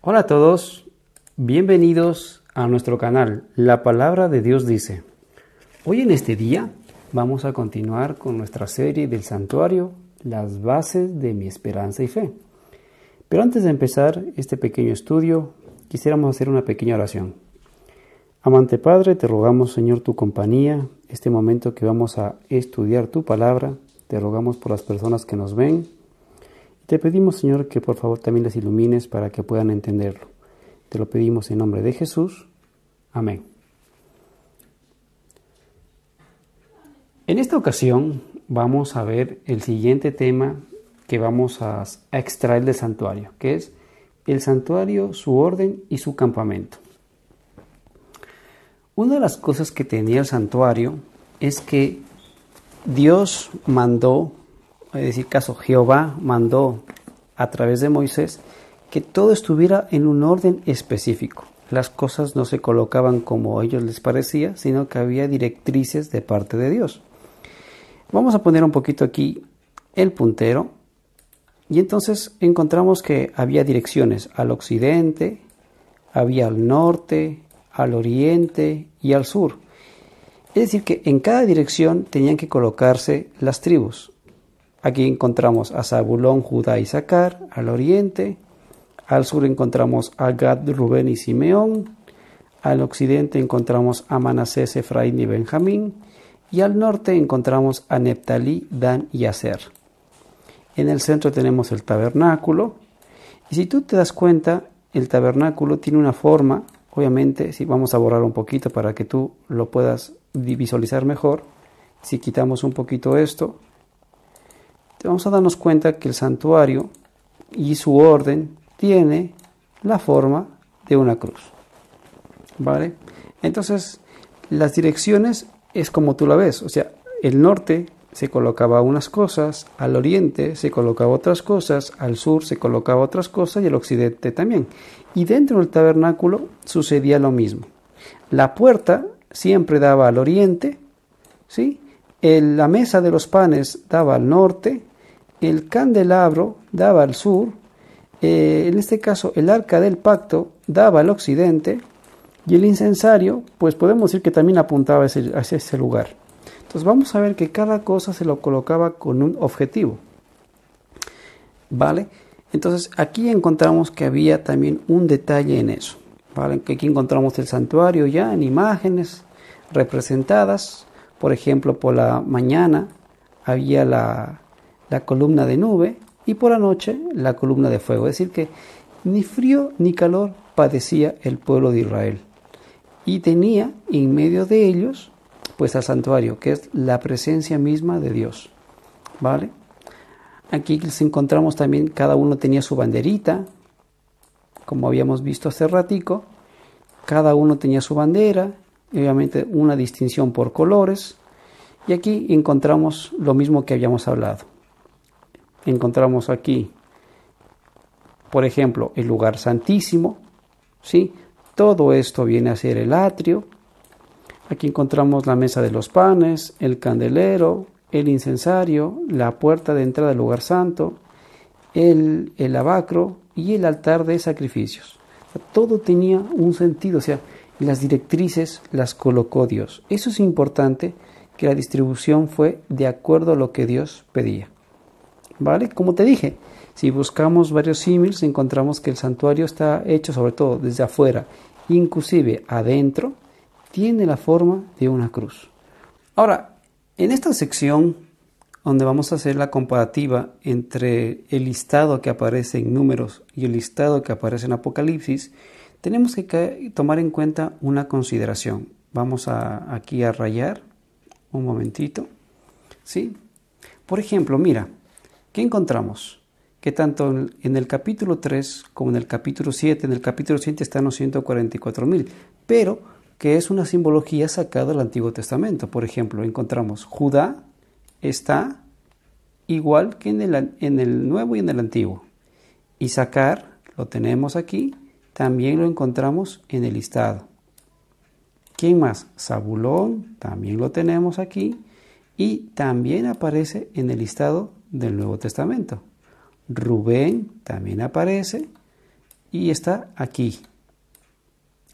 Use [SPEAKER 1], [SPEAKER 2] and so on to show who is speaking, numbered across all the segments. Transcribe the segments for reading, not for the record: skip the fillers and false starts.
[SPEAKER 1] Hola a todos, bienvenidos a nuestro canal La Palabra de Dios dice. Hoy en este día vamos a continuar con nuestra serie del santuario, las bases de mi esperanza y fe. Pero antes de empezar este pequeño estudio, quisiéramos hacer una pequeña oración. Amante Padre, te rogamos, Señor, tu compañía, este momento que vamos a estudiar tu palabra, te rogamos por las personas que nos ven. Te pedimos, Señor, que por favor también les ilumines para que puedan entenderlo. Te lo pedimos en nombre de Jesús. Amén. En esta ocasión vamos a ver el siguiente tema que vamos a extraer del santuario, que es el santuario, su orden y su campamento. Una de las cosas que tenía el santuario es que Dios mandó, es decir, Jehová mandó a través de Moisés que todo estuviera en un orden específico. Las cosas no se colocaban como a ellos les parecía, sino que había directrices de parte de Dios. Vamos a poner un poquito aquí el puntero y entonces encontramos que había direcciones al occidente, había al norte, al oriente y al sur. Es decir, que en cada dirección tenían que colocarse las tribus. Aquí encontramos a Zabulón, Judá y Isaacar, al oriente. Al sur encontramos a Gad, Rubén y Simeón. Al occidente encontramos a Manasés, Efraín y Benjamín. Y al norte encontramos a Neftalí, Dan y Aser. En el centro tenemos el tabernáculo. Y si tú te das cuenta, el tabernáculo tiene una forma. Obviamente, si vamos a borrar un poquito para que tú lo puedas visualizar mejor. Si quitamos un poquito esto, vamos a darnos cuenta que el santuario y su orden tiene la forma de una cruz. ¿Vale? Entonces, las direcciones es como tú la ves. O sea, el norte se colocaba unas cosas, al oriente se colocaba otras cosas, al sur se colocaba otras cosas y al occidente también. Y dentro del tabernáculo sucedía lo mismo. La puerta siempre daba al oriente, ¿sí? La mesa de los panes daba al norte, el candelabro daba al sur, en este caso el arca del pacto daba al occidente y el incensario, pues podemos decir que también apuntaba hacia ese lugar. Entonces vamos a ver que cada cosa se lo colocaba con un objetivo. ¿Vale? Entonces aquí encontramos que había también un detalle en eso. ¿Vale? Que aquí encontramos el santuario ya en imágenes representadas. Por ejemplo, por la mañana había la columna de nube y por la noche la columna de fuego. Es decir que ni frío ni calor padecía el pueblo de Israel. Y tenía en medio de ellos pues al santuario, que es la presencia misma de Dios. ¿Vale? Aquí les encontramos también, cada uno tenía su banderita, como habíamos visto hace ratico. Cada uno tenía su bandera, obviamente una distinción por colores. Y aquí encontramos lo mismo que habíamos hablado. Encontramos aquí, por ejemplo, el lugar santísimo, ¿sí? Todo esto viene a ser el atrio. Aquí encontramos la mesa de los panes, el candelero, el incensario, la puerta de entrada del lugar santo, el lavacro y el altar de sacrificios. O sea, todo tenía un sentido, o sea, las directrices las colocó Dios. Eso es importante, que la distribución fue de acuerdo a lo que Dios pedía. ¿Vale? Como te dije, si buscamos varios símiles, encontramos que el santuario está hecho sobre todo desde afuera, inclusive adentro, tiene la forma de una cruz. Ahora, en esta sección, donde vamos a hacer la comparativa entre el listado que aparece en Números y el listado que aparece en Apocalipsis, tenemos que tomar en cuenta una consideración. Vamos aquí a rayar un momentito. ¿Sí? Por ejemplo, mira, ¿qué encontramos? Que tanto en el capítulo 3 como en el capítulo 7, en el capítulo 7 están los 144,000, pero que es una simbología sacada del Antiguo Testamento. Por ejemplo, encontramos Judá está igual que en el Nuevo y en el Antiguo. Isaacar, lo tenemos aquí, también lo encontramos en el listado. ¿Quién más? Zabulón, también lo tenemos aquí y también aparece en el listado del Nuevo Testamento. Rubén también aparece y está aquí,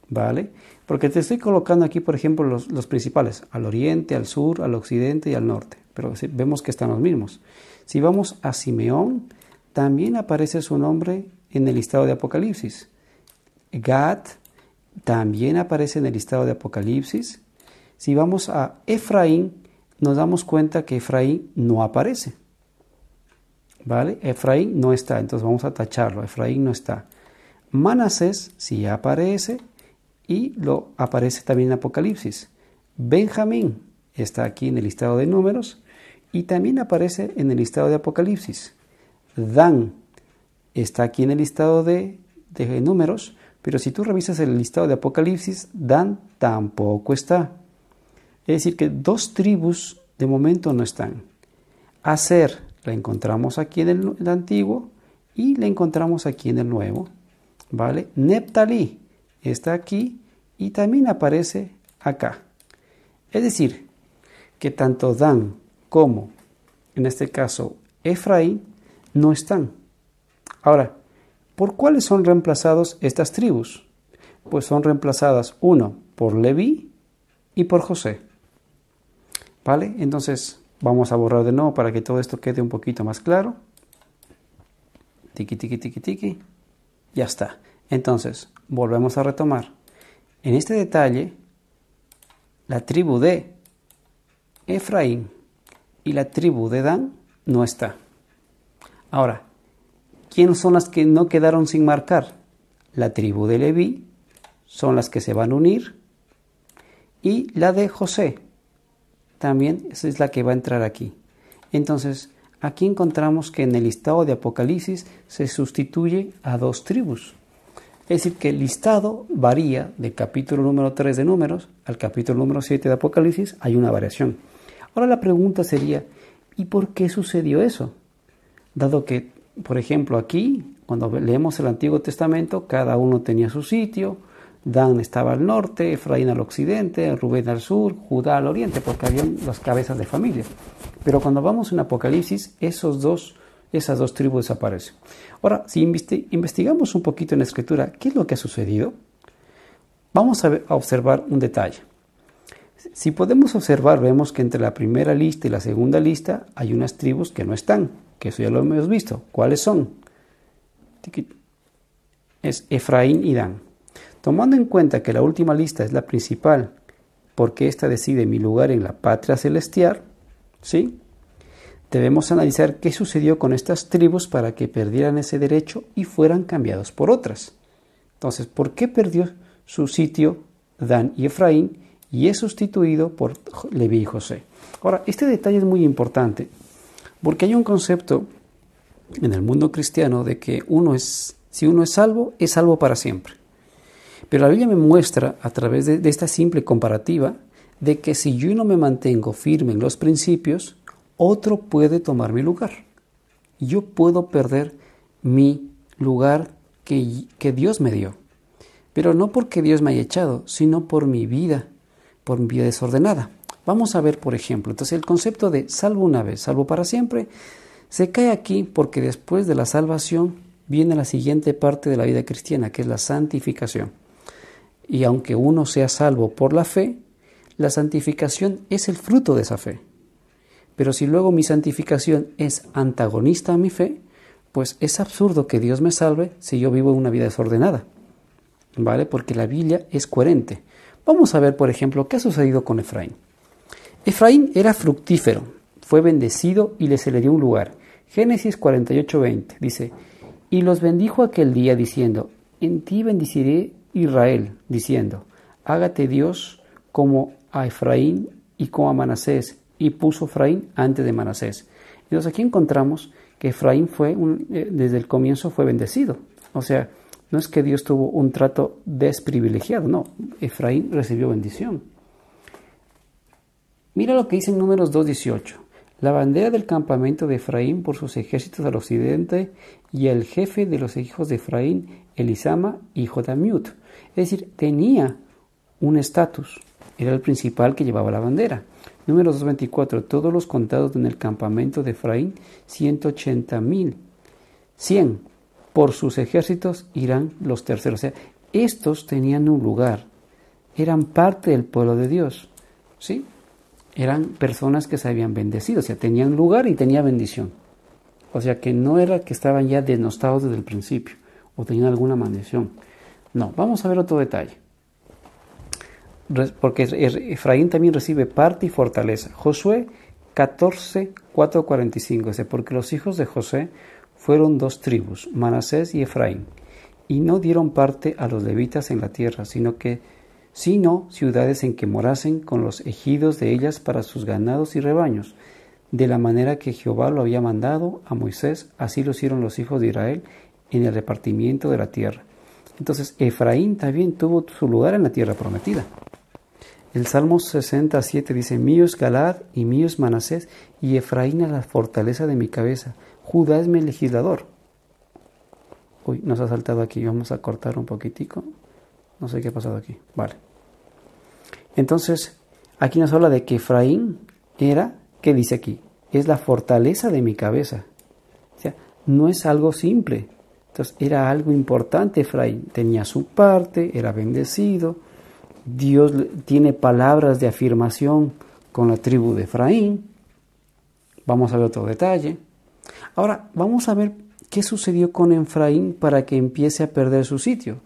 [SPEAKER 1] ¿vale? Porque te estoy colocando aquí, por ejemplo, los principales, al oriente, al sur, al occidente y al norte, pero vemos que están los mismos. Si vamos a Simeón, también aparece su nombre en el listado de Apocalipsis. Gad también aparece en el listado de Apocalipsis. Si vamos a Efraín, nos damos cuenta que Efraín no aparece, ¿vale? Efraín no está, entonces vamos a tacharlo, Efraín no está. Manasés sí aparece y lo aparece también en Apocalipsis. Benjamín está aquí en el listado de números y también aparece en el listado de Apocalipsis. Dan está aquí en el listado de números, pero si tú revisas el listado de Apocalipsis, Dan tampoco está. Es decir, que 2 tribus de momento no están. Aser la encontramos aquí en el antiguo y la encontramos aquí en el nuevo, ¿vale? Neptalí está aquí y también aparece acá. Es decir, que tanto Dan como, en este caso, Efraín, no están. Ahora, ¿por cuáles son reemplazados estas tribus? Pues son reemplazadas, uno, por Leví y por José. ¿Vale? Entonces, vamos a borrar de nuevo para que todo esto quede un poquito más claro. Tiki, tiki, tiki, tiki. Ya está. Entonces, volvemos a retomar. En este detalle, la tribu de Efraín y la tribu de Dan no está. Ahora, ¿quiénes son las que no quedaron sin marcar? La tribu de Leví son las que se van a unir y la de José también es la que va a entrar aquí. Entonces, aquí encontramos que en el listado de Apocalipsis se sustituye a 2 tribus. Es decir, que el listado varía del capítulo número 3 de Números al capítulo número 7 de Apocalipsis, hay una variación. Ahora la pregunta sería, ¿y por qué sucedió eso? Dado que, por ejemplo, aquí, cuando leemos el Antiguo Testamento, cada uno tenía su sitio. Dan estaba al norte, Efraín al occidente, Rubén al sur, Judá al oriente, porque habían las cabezas de familia. Pero cuando vamos en Apocalipsis, esas dos tribus desaparecen. Ahora, si investigamos un poquito en la Escritura, ¿qué es lo que ha sucedido? Vamos a observar un detalle. Si podemos observar, vemos que entre la primera lista y la segunda lista hay unas tribus que no están, que eso ya lo hemos visto. ¿Cuáles son? Es Efraín y Dan. Tomando en cuenta que la última lista es la principal, porque ésta decide mi lugar en la patria celestial, ¿sí? Debemos analizar qué sucedió con estas tribus para que perdieran ese derecho y fueran cambiados por otras. Entonces, ¿por qué perdió su sitio Dan y Efraín y es sustituido por Leví y José? Ahora, este detalle es muy importante porque hay un concepto en el mundo cristiano de que si uno es salvo para siempre. Pero la Biblia me muestra a través de esta simple comparativa de que si yo no me mantengo firme en los principios, otro puede tomar mi lugar. Yo puedo perder mi lugar que Dios me dio. Pero no porque Dios me haya echado, sino por mi vida desordenada. Vamos a ver, por ejemplo, entonces el concepto de salvo una vez, salvo para siempre, se cae aquí porque después de la salvación viene la siguiente parte de la vida cristiana, que es la santificación. Y aunque uno sea salvo por la fe, la santificación es el fruto de esa fe. Pero si luego mi santificación es antagonista a mi fe, pues es absurdo que Dios me salve si yo vivo una vida desordenada, ¿vale? Porque la Biblia es coherente. Vamos a ver, por ejemplo, qué ha sucedido con Efraín. Efraín era fructífero, fue bendecido y se le dio un lugar. Génesis 48:20 dice, y los bendijo aquel día diciendo, en ti bendiciré Israel, diciendo, hágate Dios como a Efraín y como a Manasés, y puso Efraín antes de Manasés. Entonces aquí encontramos que Efraín desde el comienzo fue bendecido. O sea, no es que Dios tuvo un trato desprivilegiado, no, Efraín recibió bendición. Mira lo que dice en Números 2:18. La bandera del campamento de Efraín por sus ejércitos al occidente y el jefe de los hijos de Efraín, Elisama, hijo de Amiud. Es decir, tenía un estatus, era el principal que llevaba la bandera. Números 2:24, todos los contados en el campamento de Efraín, 180,000. 100. por sus ejércitos irán los terceros. O sea, estos tenían un lugar, eran parte del pueblo de Dios, ¿sí? Eran personas que se habían bendecido, o sea, tenían lugar y tenía bendición. O sea, que no era que estaban ya denostados desde el principio o tenían alguna maldición. No, vamos a ver otro detalle. Porque Efraín también recibe parte y fortaleza. Josué 14, 4, 45. Dice, porque los hijos de José fueron 2 tribus, Manasés y Efraín, y no dieron parte a los levitas en la tierra, sino ciudades en que morasen con los ejidos de ellas para sus ganados y rebaños. De la manera que Jehová lo había mandado a Moisés, así lo hicieron los hijos de Israel en el repartimiento de la tierra. Entonces, Efraín también tuvo su lugar en la tierra prometida. El Salmo 67 dice, mío es Galaad y mío es Manasés, y Efraín es la fortaleza de mi cabeza. Judá es mi legislador. Uy, nos ha saltado aquí, vamos a cortar un poquitico. No sé qué ha pasado aquí. Vale. Entonces, aquí nos habla de que Efraín era, ¿qué dice aquí? Es la fortaleza de mi cabeza. O sea, no es algo simple. Entonces, era algo importante Efraín. Tenía su parte, era bendecido. Dios tiene palabras de afirmación con la tribu de Efraín. Vamos a ver otro detalle. Ahora, vamos a ver qué sucedió con Efraín para que empiece a perder su sitio.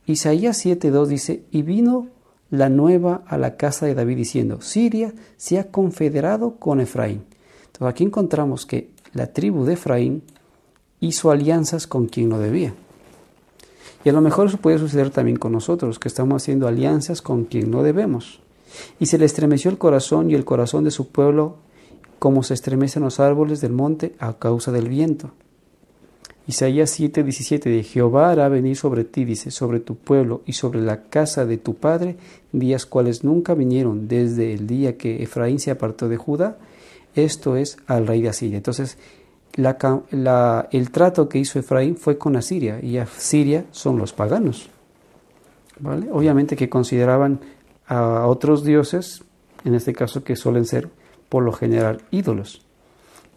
[SPEAKER 1] Isaías 7:2 dice, y vino la nueva a la casa de David diciendo, Siria se ha confederado con Efraín. Entonces aquí encontramos que la tribu de Efraín hizo alianzas con quien no debía. Y a lo mejor eso puede suceder también con nosotros, que estamos haciendo alianzas con quien no debemos. Y se le estremeció el corazón y el corazón de su pueblo, como se estremecen los árboles del monte a causa del viento. Isaías 7:17 de Jehová hará venir sobre ti, dice, sobre tu pueblo y sobre la casa de tu padre, días cuales nunca vinieron desde el día que Efraín se apartó de Judá, esto es al rey de Asiria. Entonces, el trato que hizo Efraín fue con Asiria, y Asiria son los paganos, ¿vale? Obviamente que consideraban a otros dioses, en este caso que suelen ser por lo general ídolos.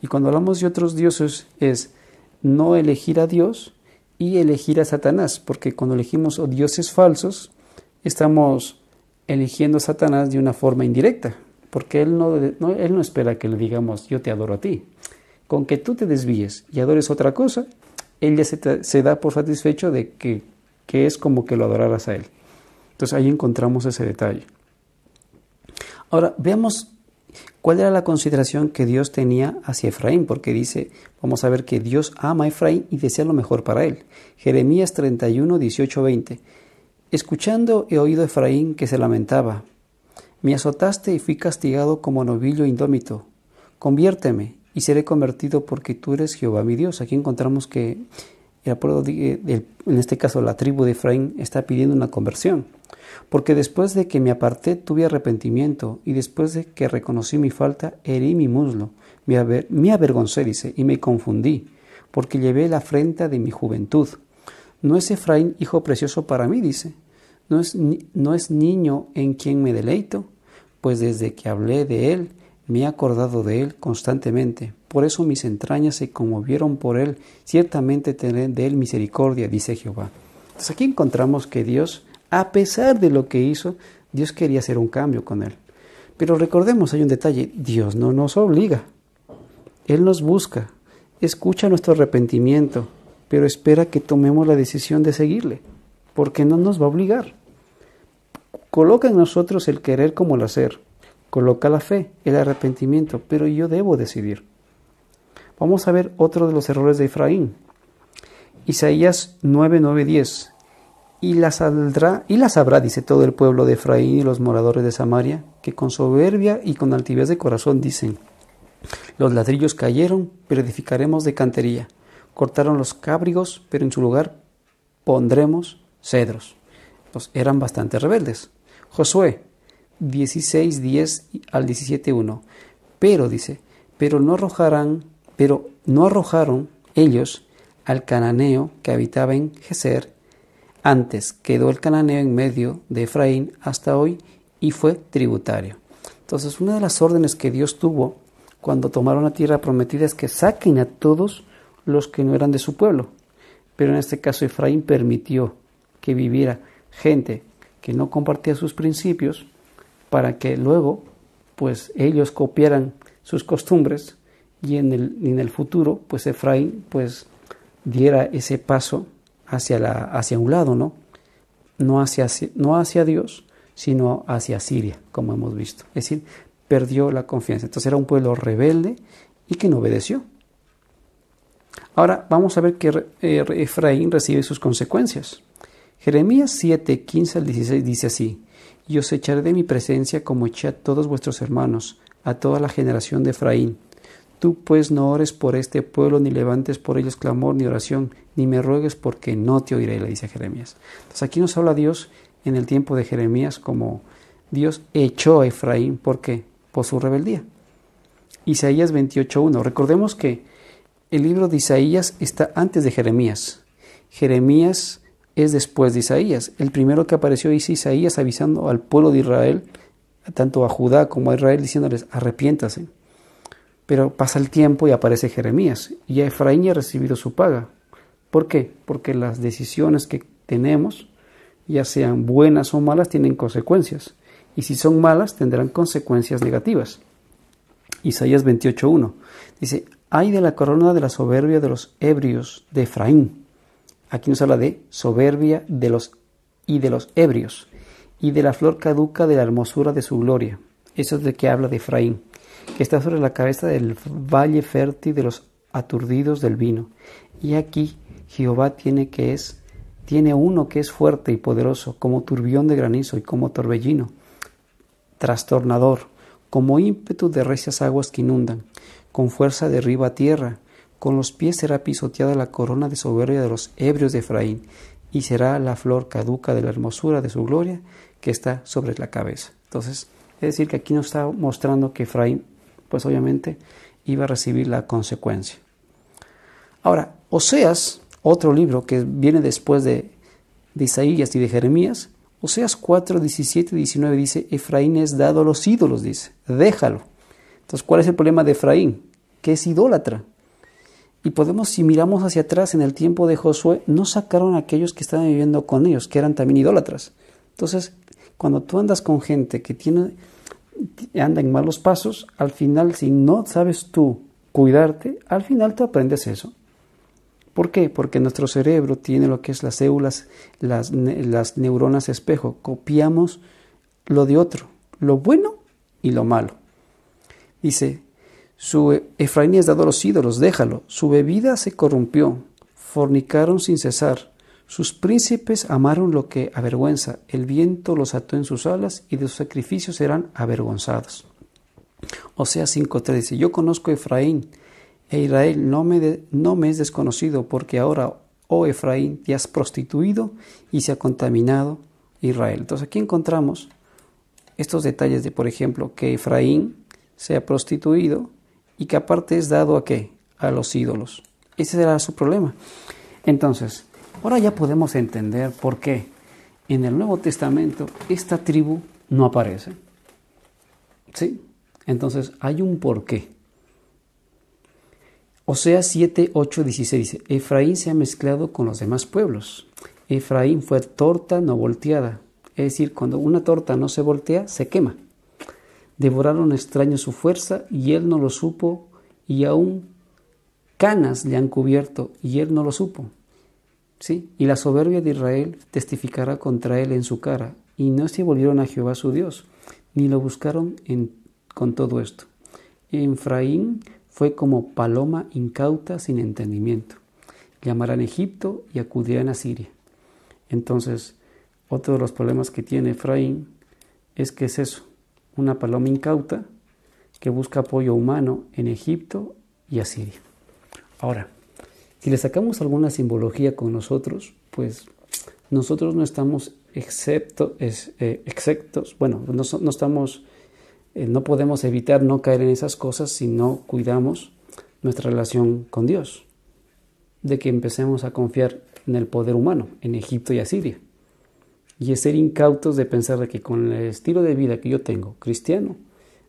[SPEAKER 1] Y cuando hablamos de otros dioses es no elegir a Dios y elegir a Satanás, porque cuando elegimos dioses falsos estamos eligiendo a Satanás de una forma indirecta, porque él no espera que le digamos yo te adoro a ti. Con que tú te desvíes y adores otra cosa, él ya se da por satisfecho de que es como que lo adoraras a él. Entonces ahí encontramos ese detalle. Ahora, veamos cuál era la consideración que Dios tenía hacia Efraín, porque dice, vamos a ver que Dios ama a Efraín y desea lo mejor para él. Jeremías 31, 18, 20. Escuchando he oído a Efraín que se lamentaba. Me azotaste y fui castigado como novillo indómito. Conviérteme y seré convertido porque tú eres Jehová mi Dios. Aquí encontramos que el pueblo, en este caso la tribu de Efraín, está pidiendo una conversión. Porque después de que me aparté tuve arrepentimiento, y después de que reconocí mi falta, herí mi muslo, me avergoncé, dice, y me confundí, porque llevé la afrenta de mi juventud. ¿No es Efraín hijo precioso para mí?, dice. ¿No es niño en quien me deleito? Pues desde que hablé de él, me he acordado de él constantemente. Por eso mis entrañas se conmovieron por él. Ciertamente tendré de él misericordia, dice Jehová. Entonces aquí encontramos que Dios, a pesar de lo que hizo, Dios quería hacer un cambio con él. Pero recordemos, hay un detalle, Dios no nos obliga. Él nos busca, escucha nuestro arrepentimiento, pero espera que tomemos la decisión de seguirle, porque no nos va a obligar. Coloca en nosotros el querer como el hacer. Coloca la fe, el arrepentimiento, pero yo debo decidir. Vamos a ver otro de los errores de Efraín. Isaías 9:10. Y la sabrá, dice todo el pueblo de Efraín y los moradores de Samaria, que con soberbia y con altivez de corazón dicen, los ladrillos cayeron, pero edificaremos de cantería. Cortaron los cábrigos, pero en su lugar pondremos cedros. Entonces, eran bastante rebeldes. Josué 16:10 al 17:1. Pero no arrojaron ellos al cananeo que habitaba en Geser. Antes quedó el cananeo en medio de Efraín hasta hoy y fue tributario. Entonces, una de las órdenes que Dios tuvo cuando tomaron la tierra prometida es que saquen a todos los que no eran de su pueblo. pero en este caso Efraín permitió que viviera gente que no compartía sus principios para que luego pues ellos copiaran sus costumbres y en el futuro pues Efraín pues diera ese paso hacia un lado, no hacia Dios, sino hacia Siria, como hemos visto. Es decir, perdió la confianza. Entonces era un pueblo rebelde y que no obedeció. Ahora vamos a ver que Efraín recibe sus consecuencias. Jeremías 7, 15 al 16 dice así: y os echaré de mi presencia como eché a todos vuestros hermanos, a toda la generación de Efraín. Tú pues no ores por este pueblo, ni levantes por ellos clamor ni oración, ni me ruegues porque no te oiré, le dice Jeremías. Entonces aquí nos habla Dios en el tiempo de Jeremías como Dios echó a Efraín. ¿Por qué? Por su rebeldía. Isaías 28:1. Recordemos que el libro de Isaías está antes de Jeremías. Jeremías es después de Isaías. El primero que apareció es Isaías avisando al pueblo de Israel, tanto a Judá como a Israel, diciéndoles arrepiéntase. Pero pasa el tiempo y aparece Jeremías, y Efraín ya ha recibido su paga. ¿Por qué? Porque las decisiones que tenemos, ya sean buenas o malas, tienen consecuencias. Y si son malas, tendrán consecuencias negativas. Isaías 28:1 dice: ay de la corona de la soberbia de los ebrios de Efraín. Aquí nos habla de soberbia de los ebrios, y de la flor caduca de la hermosura de su gloria. Eso es de que habla de Efraín, que está sobre la cabeza del valle fértil de los aturdidos del vino. Y aquí Jehová tiene uno que es fuerte y poderoso, como turbión de granizo y como torbellino, trastornador, como ímpetu de recias aguas que inundan, con fuerza derriba a tierra, con los pies será pisoteada la corona de soberbia de los ebrios de Efraín, y será la flor caduca de la hermosura de su gloria que está sobre la cabeza. Entonces, es decir, que aquí nos está mostrando que Efraín, pues obviamente, iba a recibir la consecuencia. Ahora, Oseas, otro libro que viene después de Isaías y de Jeremías, Oseas 4, 17 y 19 dice: Efraín es dado a los ídolos, dice, déjalo. Entonces, ¿cuál es el problema de Efraín? Que es idólatra. Y podemos, si miramos hacia atrás en el tiempo de Josué, no sacaron a aquellos que estaban viviendo con ellos, que eran también idólatras. Entonces, cuando tú andas con gente que anda en malos pasos, al final, si no sabes tú cuidarte, al final tú aprendes eso. ¿Por qué? Porque nuestro cerebro tiene lo que es las células, las neuronas espejo. Copiamos lo de otro, lo bueno y lo malo. Dice: Efraín es dado a los ídolos, déjalo. Su bebida se corrompió, fornicaron sin cesar. Sus príncipes amaron lo que avergüenza. El viento los ató en sus alas y de sus sacrificios serán avergonzados. Oseas 5:3 dice: yo conozco a Efraín, e Israel no me es desconocido, porque ahora, oh Efraín, te has prostituido y se ha contaminado Israel. Entonces aquí encontramos estos detalles de, por ejemplo, que Efraín se ha prostituido y que aparte es dado ¿a qué? A los ídolos. Ese era su problema. Entonces, ahora ya podemos entender por qué en el Nuevo Testamento esta tribu no aparece. ¿Sí? Entonces, hay un porqué. Oseas 7, 8, 16 dice: Efraín se ha mezclado con los demás pueblos. Efraín fue torta no volteada. Es decir, cuando una torta no se voltea, se quema. Devoraron extraños su fuerza y él no lo supo, y aún canas le han cubierto y él no lo supo. ¿Sí? Y la soberbia de Israel testificará contra él en su cara, y no se volvieron a Jehová su Dios, ni lo buscaron con todo esto. Efraín fue como paloma incauta sin entendimiento. Llamarán a Egipto y acudirán a Siria. Entonces, otro de los problemas que tiene Efraín es que es eso, una paloma incauta que busca apoyo humano en Egipto y Asiria. Ahora, si le sacamos alguna simbología con nosotros, pues nosotros no estamos no podemos evitar no caer en esas cosas si no cuidamos nuestra relación con Dios, de que empecemos a confiar en el poder humano, en Egipto y Asiria. Y es ser incautos de pensar de que con el estilo de vida que yo tengo, cristiano,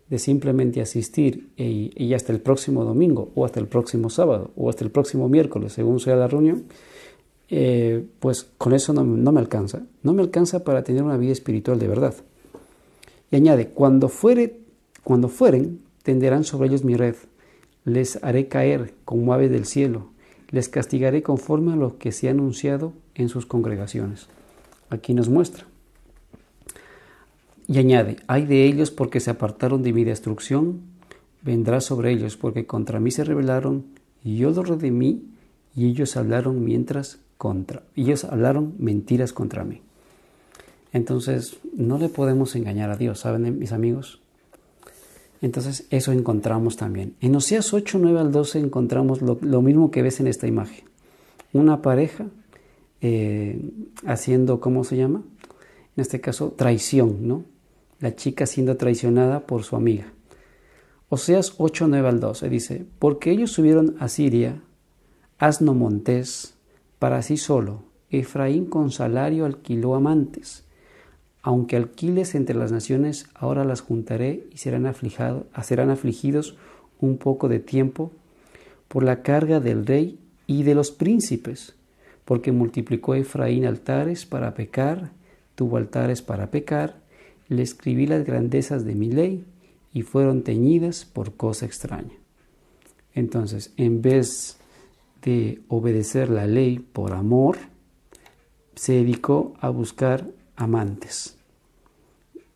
[SPEAKER 1] de simplemente asistir y hasta el próximo domingo, o hasta el próximo sábado, o hasta el próximo miércoles, según sea la reunión, pues con eso no me alcanza. No me alcanza para tener una vida espiritual de verdad. Y añade, cuando fueren, tenderán sobre ellos mi red. Les haré caer como aves del cielo. Les castigaré conforme a lo que se ha anunciado en sus congregaciones. Aquí nos muestra. Y añade, ay de ellos porque se apartaron de mi destrucción, vendrá sobre ellos porque contra mí se rebelaron, y yo los redimí, y ellos hablaron mentiras contra mí. Entonces, no le podemos engañar a Dios, ¿saben, mis amigos? Entonces, eso encontramos también. En Oseas 8, 9 al 12 encontramos lo mismo que ves en esta imagen. Una pareja haciendo, ¿cómo se llama? En este caso, traición, ¿no? La chica siendo traicionada por su amiga. Oseas 8, 9 al 12 dice, porque ellos subieron a Siria, asno montés, para sí solo, Efraín con salario alquiló amantes. Aunque alquiles entre las naciones, ahora las juntaré y serán afligidos un poco de tiempo por la carga del rey y de los príncipes, porque multiplicó Efraín altares para pecar, tuvo altares para pecar, le escribí las grandezas de mi ley y fueron teñidas por cosa extraña. Entonces, en vez de obedecer la ley por amor, se dedicó a buscar amantes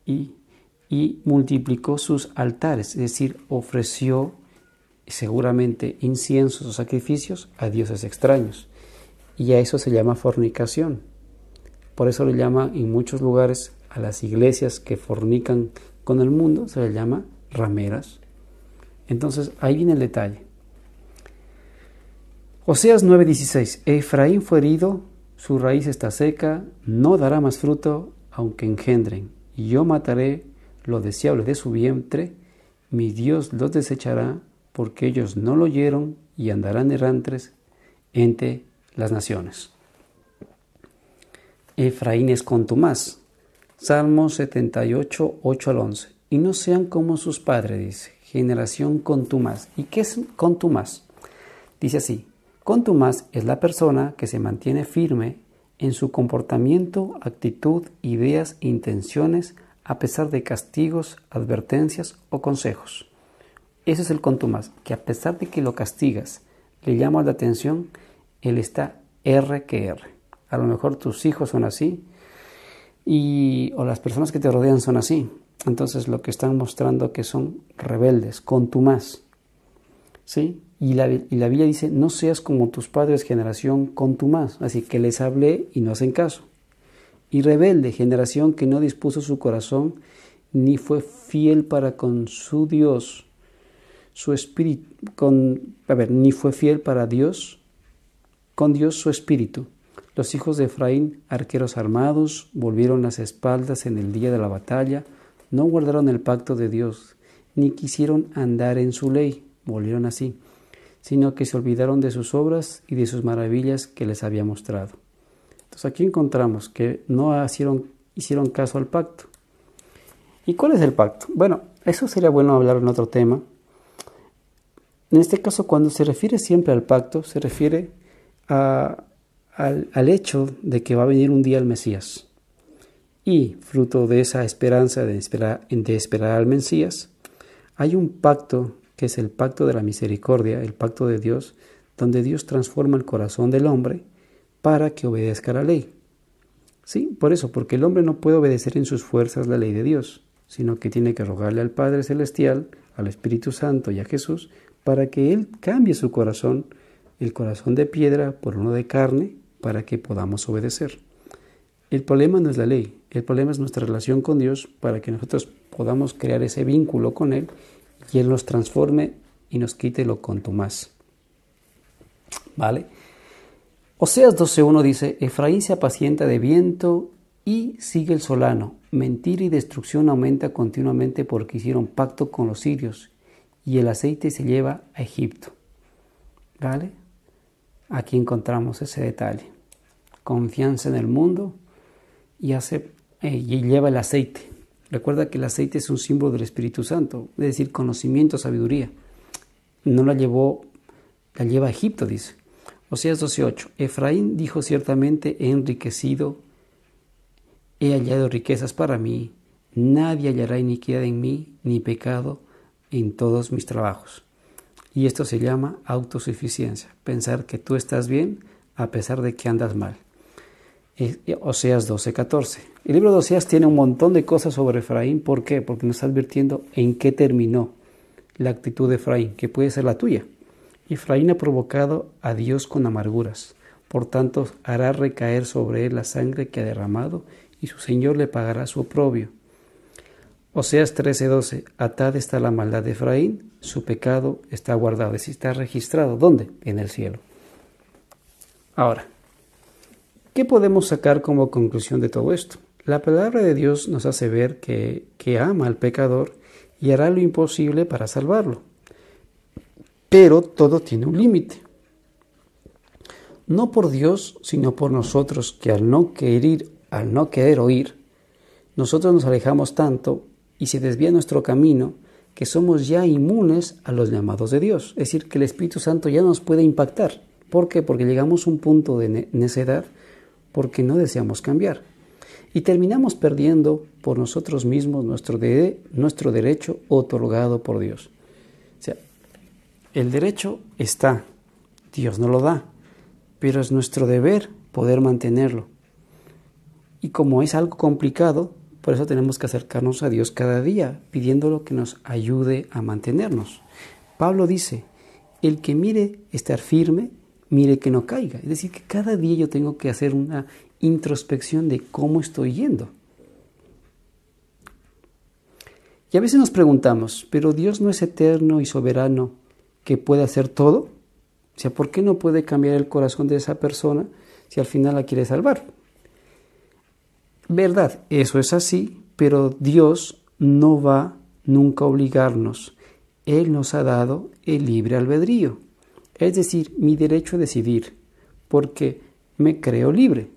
[SPEAKER 1] y multiplicó sus altares, es decir, ofreció seguramente inciensos o sacrificios a dioses extraños, y a eso se llama fornicación. Por eso le llama en muchos lugares a las iglesias que fornican con el mundo, se le llama rameras. Entonces ahí viene el detalle. Oseas 9:16, Efraín fue herido, su raíz está seca, no dará más fruto, aunque engendren. Y yo mataré lo deseable de su vientre, mi Dios los desechará, porque ellos no lo oyeron y andarán errantes entre las naciones. Efraín es contumaz. Salmo 78, 8 al 11. Y no sean como sus padres, dice, generación contumaz. ¿Y qué es contumaz? Dice así, contumaz es la persona que se mantiene firme en su comportamiento, actitud, ideas e intenciones a pesar de castigos, advertencias o consejos. Ese es el contumaz, que a pesar de que lo castigas, le llamas la atención, él está R que R. A lo mejor tus hijos son así o las personas que te rodean son así. Entonces lo que están mostrando que son rebeldes, contumaz. ¿Sí? Y la Biblia dice, no seas como tus padres, generación contumaz. Así que les hablé y no hacen caso. Y rebelde, generación que no dispuso su corazón, ni fue fiel para con su Dios, su espíritu, ni fue fiel para Dios, con Dios su espíritu. Los hijos de Efraín, arqueros armados, volvieron las espaldas en el día de la batalla, no guardaron el pacto de Dios, ni quisieron andar en su ley, volvieron así, sino que se olvidaron de sus obras y de sus maravillas que les había mostrado. Entonces aquí encontramos que no hicieron caso al pacto. ¿Y cuál es el pacto? Bueno, eso sería bueno hablar en otro tema. En este caso, cuando se refiere siempre al pacto, se refiere al hecho de que va a venir un día el Mesías. Y fruto de esa esperanza de esperar al Mesías, hay un pacto que es el pacto de la misericordia, el pacto de Dios, donde Dios transforma el corazón del hombre para que obedezca la ley. Sí, por eso, porque el hombre no puede obedecer en sus fuerzas la ley de Dios, sino que tiene que rogarle al Padre Celestial, al Espíritu Santo y a Jesús, para que Él cambie su corazón, el corazón de piedra por uno de carne, para que podamos obedecer. El problema no es la ley, el problema es nuestra relación con Dios, para que nosotros podamos crear ese vínculo con Él y Él nos transforme y nos quite lo contumaz. ¿Vale? Oseas 12:1 dice, Efraín se apacienta de viento y sigue el solano. Mentira y destrucción aumenta continuamente porque hicieron pacto con los sirios y el aceite se lleva a Egipto. ¿Vale? Aquí encontramos ese detalle. Confianza en el mundo y lleva el aceite. Recuerda que el aceite es un símbolo del Espíritu Santo, es decir, conocimiento, sabiduría. No la lleva a Egipto, dice. Oseas 12:8. Efraín dijo ciertamente: he enriquecido, he hallado riquezas para mí, nadie hallará iniquidad en mí, ni pecado en todos mis trabajos. Y esto se llama autosuficiencia, pensar que tú estás bien a pesar de que andas mal. Oseas 12:14. El libro de Oseas tiene un montón de cosas sobre Efraín. ¿Por qué? Porque nos está advirtiendo en qué terminó la actitud de Efraín, que puede ser la tuya. Efraín ha provocado a Dios con amarguras, por tanto hará recaer sobre él la sangre que ha derramado, y su Señor le pagará su oprobio. Oseas 13:12. Atada está la maldad de Efraín, su pecado está guardado, es decir, está registrado. ¿Dónde? En el cielo. Ahora, ¿qué podemos sacar como conclusión de todo esto? La palabra de Dios nos hace ver que ama al pecador y hará lo imposible para salvarlo. Pero todo tiene un límite. No por Dios, sino por nosotros, que al no querer oír, nosotros nos alejamos tanto y se desvía nuestro camino que somos ya inmunes a los llamados de Dios. Es decir, que el Espíritu Santo ya nos puede impactar. ¿Por qué? Porque llegamos a un punto de necedad porque no deseamos cambiar. Y terminamos perdiendo por nosotros mismos nuestro derecho otorgado por Dios. O sea, el derecho está, Dios nos lo da, pero es nuestro deber poder mantenerlo. Y como es algo complicado, por eso tenemos que acercarnos a Dios cada día, pidiéndolo que nos ayude a mantenernos. Pablo dice: el que mire estar firme, mire que no caiga. Es decir, que cada día yo tengo que hacer una introspección de cómo estoy yendo. Y a veces nos preguntamos, ¿pero Dios no es eterno y soberano que puede hacer todo? O sea, ¿por qué no puede cambiar el corazón de esa persona si al final la quiere salvar? Verdad, eso es así, pero Dios no va nunca a obligarnos. Él nos ha dado el libre albedrío, es decir, mi derecho a decidir, porque me creo libre.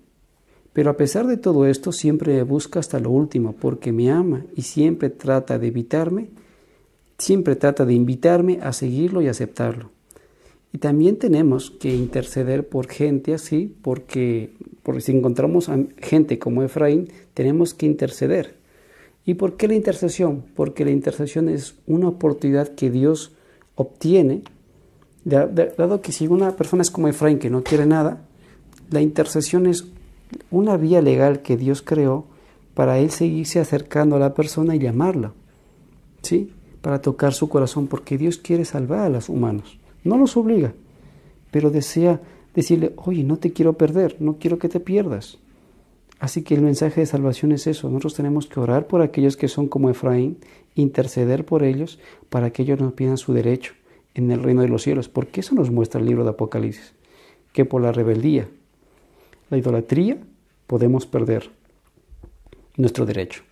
[SPEAKER 1] Pero a pesar de todo esto, siempre me busca hasta lo último, porque me ama y siempre trata de invitarme a seguirlo y aceptarlo. Y también tenemos que interceder por gente así, porque si encontramos a gente como Efraín, tenemos que interceder. ¿Y por qué la intercesión? Porque la intercesión es una oportunidad que Dios obtiene, dado que si una persona es como Efraín, que no quiere nada, la intercesión es una vía legal que Dios creó para Él seguirse acercando a la persona y llamarla, ¿sí? Para tocar su corazón, porque Dios quiere salvar a los humanos. No los obliga, pero desea decirle: oye, no te quiero perder, no quiero que te pierdas. Así que el mensaje de salvación es eso. Nosotros tenemos que orar por aquellos que son como Efraín, interceder por ellos para que ellos nos pidan su derecho en el reino de los cielos, porque eso nos muestra el libro de Apocalipsis, que por la rebeldía, la idolatría, podemos perder nuestro derecho.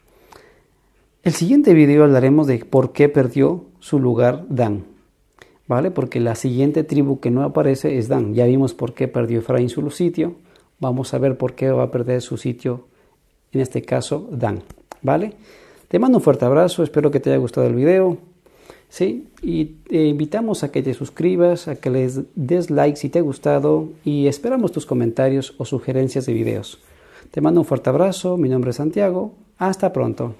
[SPEAKER 1] El siguiente video hablaremos de por qué perdió su lugar Dan, ¿vale? Porque la siguiente tribu que no aparece es Dan. Ya vimos por qué perdió Efraín su sitio. Vamos a ver por qué va a perder su sitio, en este caso Dan, ¿vale? Te mando un fuerte abrazo, espero que te haya gustado el video, ¿sí? Y te invitamos a que te suscribas, a que les des like si te ha gustado y esperamos tus comentarios o sugerencias de videos. Te mando un fuerte abrazo, mi nombre es Santiago, hasta pronto.